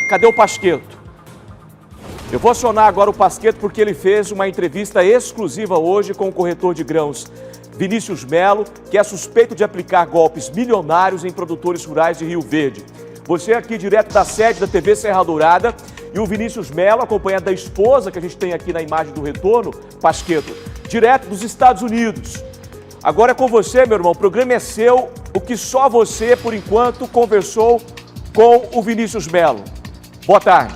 Cadê o Pasquetto? Eu vou acionar agora o Pasquetto porque ele fez uma entrevista exclusiva hoje com o corretor de grãos Vinícius Melo, que é suspeito de aplicar golpes milionários em produtores rurais de Rio Verde. Você aqui direto da sede da TV Serra Dourada e o Vinícius Melo, acompanhado da esposa que a gente tem aqui na imagem do retorno, Pasquetto, direto dos Estados Unidos. Agora é com você, meu irmão, o programa é seu, o que só você, por enquanto, conversou com o Vinícius Melo. Boa tarde.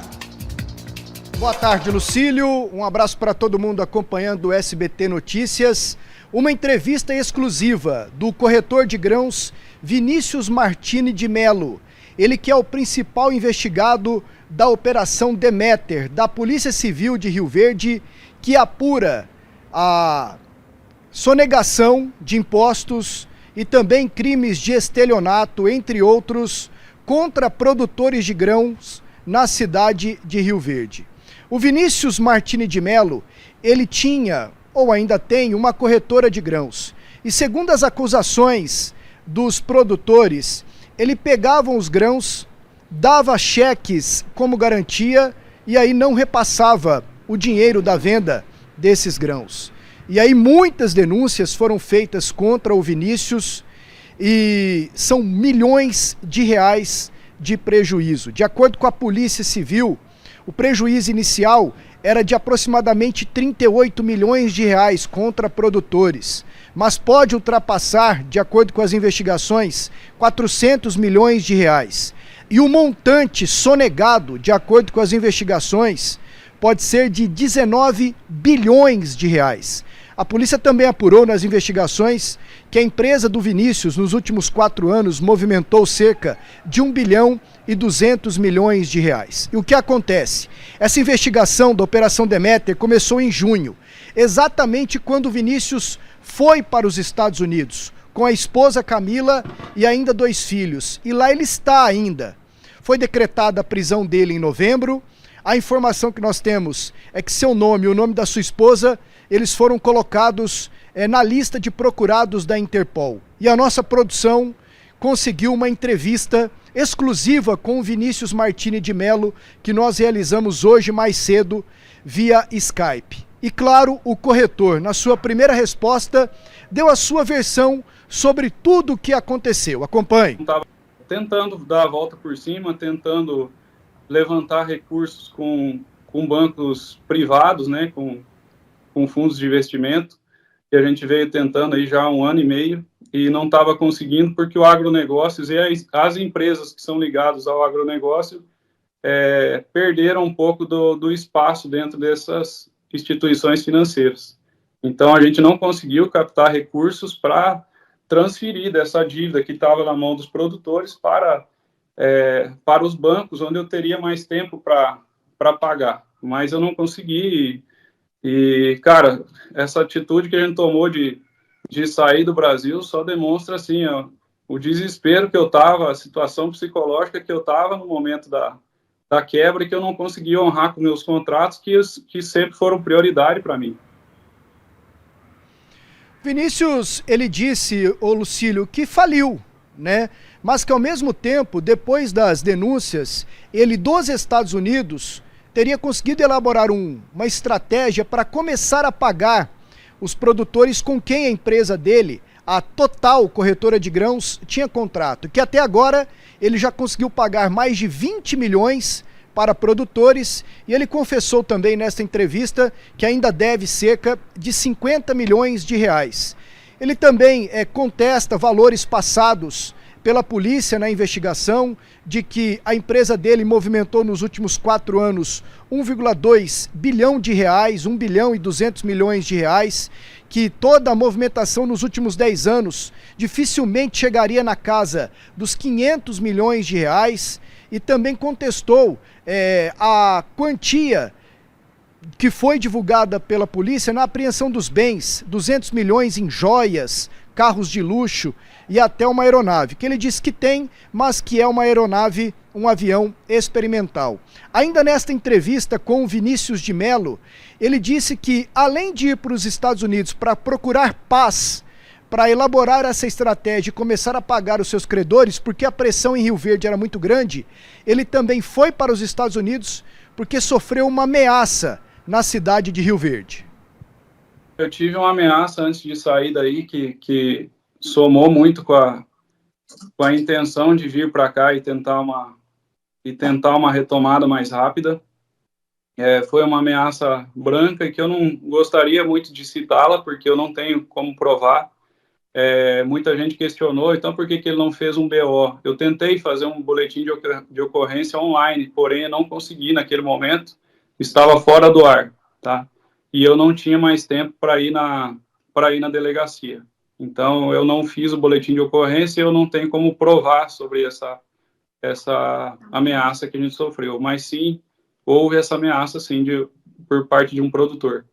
Boa tarde, Lucílio. Um abraço para todo mundo acompanhando o SBT Notícias. Uma entrevista exclusiva do corretor de grãos Vinícius Martini de Melo. Ele que é o principal investigado da Operação Deméter, da Polícia Civil de Rio Verde, que apura a sonegação de impostos e também crimes de estelionato, entre outros, contra produtores de grãos na cidade de Rio Verde. O Vinícius Martini de Melo, ele tinha, ou ainda tem, uma corretora de grãos. E segundo as acusações dos produtores, ele pegava os grãos, dava cheques como garantia e aí não repassava o dinheiro da venda desses grãos. E aí muitas denúncias foram feitas contra o Vinícius e são milhões de reais de prejuízo. De acordo com a Polícia Civil, o prejuízo inicial era de aproximadamente 38 milhões de reais contra produtores, mas pode ultrapassar, de acordo com as investigações, 400 milhões de reais. E o montante sonegado, de acordo com as investigações, pode ser de 19 bilhões de reais. A polícia também apurou nas investigações que a empresa do Vinícius, nos últimos 4 anos, movimentou cerca de 1 bilhão e 200 milhões de reais. E o que acontece? Essa investigação da Operação Deméter começou em junho, exatamente quando o Vinícius foi para os Estados Unidos, com a esposa Camila e ainda 2 filhos. E lá ele está ainda. Foi decretada a prisão dele em novembro. A informação que nós temos é que seu nome e o nome da sua esposa, eles foram colocados na lista de procurados da Interpol. E a nossa produção conseguiu uma entrevista exclusiva com o Vinícius Martini de Melo, que nós realizamos hoje mais cedo via Skype. E claro, o corretor, na sua primeira resposta, deu a sua versão sobre tudo o que aconteceu. Acompanhe. Estava tentando dar a volta por cima, tentando levantar recursos com bancos privados, né, com fundos de investimento, que a gente veio tentando aí já há 1 ano e meio e não estava conseguindo porque o agronegócio e as empresas que são ligadas ao agronegócio perderam um pouco do espaço dentro dessas instituições financeiras. Então, a gente não conseguiu captar recursos para transferir dessa dívida que estava na mão dos produtores para os bancos, onde eu teria mais tempo para pagar. Mas eu não consegui. E, cara, essa atitude que a gente tomou de sair do Brasil só demonstra, assim, ó, o desespero que eu estava, a situação psicológica que eu estava no momento da quebra e que eu não conseguia honrar com meus contratos, que sempre foram prioridade para mim. Vinícius, ele disse, ô Lucílio, que faliu, né? Mas que ao mesmo tempo, depois das denúncias, ele dos Estados Unidos teria conseguido elaborar uma estratégia para começar a pagar os produtores com quem a empresa dele, a Total Corretora de Grãos, tinha contrato. Que até agora ele já conseguiu pagar mais de 20 milhões para produtores e ele confessou também nesta entrevista que ainda deve cerca de 50 milhões de reais. Ele também contesta valores passados pela polícia na investigação de que a empresa dele movimentou nos últimos 4 anos 1,2 bilhão de reais, 1 bilhão e 200 milhões de reais, que toda a movimentação nos últimos 10 anos dificilmente chegaria na casa dos 500 milhões de reais, e também contestou a quantia que foi divulgada pela polícia na apreensão dos bens, 200 milhões em joias, carros de luxo e até uma aeronave, que ele disse que tem, mas que é uma aeronave, um avião experimental. Ainda nesta entrevista com o Vinícius de Melo, ele disse que além de ir para os Estados Unidos para procurar paz para elaborar essa estratégia e começar a pagar os seus credores, porque a pressão em Rio Verde era muito grande, ele também foi para os Estados Unidos porque sofreu uma ameaça na cidade de Rio Verde. Eu tive uma ameaça antes de sair daí que somou muito com a intenção de vir para cá e tentar uma retomada mais rápida. Foi uma ameaça branca que eu não gostaria muito de citá-la, porque eu não tenho como provar. Muita gente questionou, então por que ele não fez um BO? Eu tentei fazer um boletim de ocorrência online, porém eu não consegui naquele momento, estava fora do ar, tá? E eu não tinha mais tempo para ir na delegacia. Então eu não fiz o boletim de ocorrência e eu não tenho como provar sobre essa ameaça que a gente sofreu, mas sim, houve essa ameaça sim por parte de um produtor.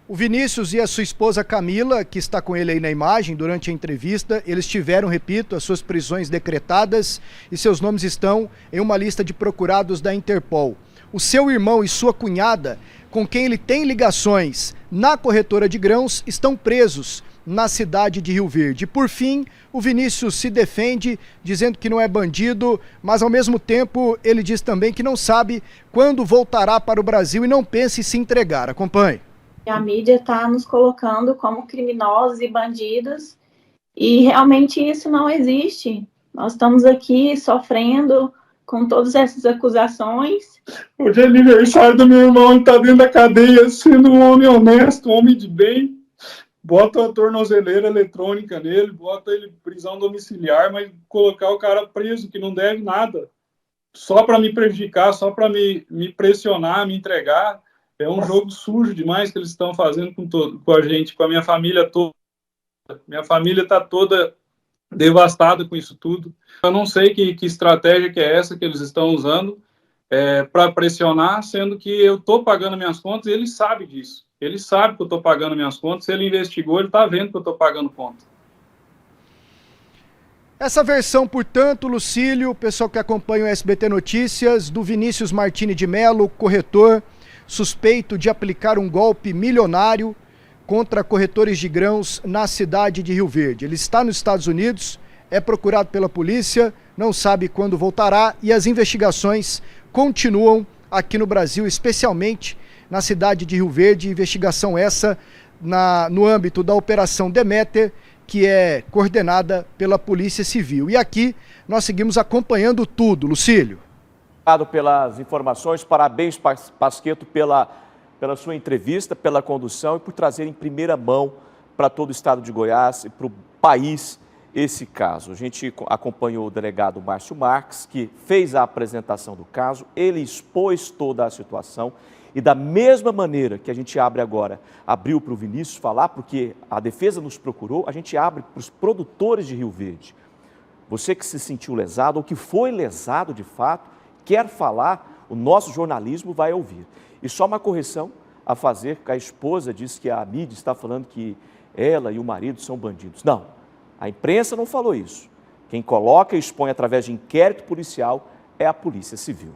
O Vinícius e a sua esposa Camila, que está com ele aí na imagem durante a entrevista, eles tiveram, repito, as suas prisões decretadas e seus nomes estão em uma lista de procurados da Interpol. O seu irmão e sua cunhada, com quem ele tem ligações na corretora de grãos, estão presos na cidade de Rio Verde. Por fim, o Vinícius se defende, dizendo que não é bandido, mas ao mesmo tempo ele diz também que não sabe quando voltará para o Brasil e não pensa em se entregar. Acompanhe. A mídia está nos colocando como criminosos e bandidos e realmente isso não existe. Nós estamos aqui sofrendo com todas essas acusações. Hoje é aniversário do meu irmão, ele está dentro da cadeia, sendo um homem honesto, um homem de bem. Bota a tornozeleira eletrônica nele, bota ele em prisão domiciliar, mas colocar o cara preso, que não deve nada, só para me prejudicar, só para me pressionar, me entregar. É um jogo sujo demais que eles estão fazendo com a gente, com a minha família toda. Minha família está toda devastada com isso tudo. Eu não sei que estratégia que é essa que eles estão usando para pressionar, sendo que eu estou pagando minhas contas e ele sabe disso. Ele sabe que eu estou pagando minhas contas. Se ele investigou, ele está vendo que eu estou pagando conta. Essa versão, portanto, Lucílio, pessoal que acompanha o SBT Notícias, do Vinícius Martini de Mello, corretor, suspeito de aplicar um golpe milionário contra corretores de grãos na cidade de Rio Verde. Ele está nos Estados Unidos, é procurado pela polícia, não sabe quando voltará e as investigações continuam aqui no Brasil, especialmente na cidade de Rio Verde. Investigação essa no âmbito da Operação Deméter, que é coordenada pela Polícia Civil. E aqui nós seguimos acompanhando tudo. Lucílio. Obrigado pelas informações, parabéns Pasquetto pela sua entrevista, pela condução e por trazer em primeira mão para todo o estado de Goiás e para o país esse caso. A gente acompanhou o delegado Márcio Marques, que fez a apresentação do caso, ele expôs toda a situação e da mesma maneira que a gente abriu para o Vinícius falar, porque a defesa nos procurou, a gente abre para os produtores de Rio Verde. Você que se sentiu lesado ou que foi lesado de fato, quer falar, o nosso jornalismo vai ouvir. E só uma correção a fazer, que a esposa diz que a mídia está falando que ela e o marido são bandidos. Não, a imprensa não falou isso. Quem coloca e expõe através de inquérito policial é a Polícia Civil.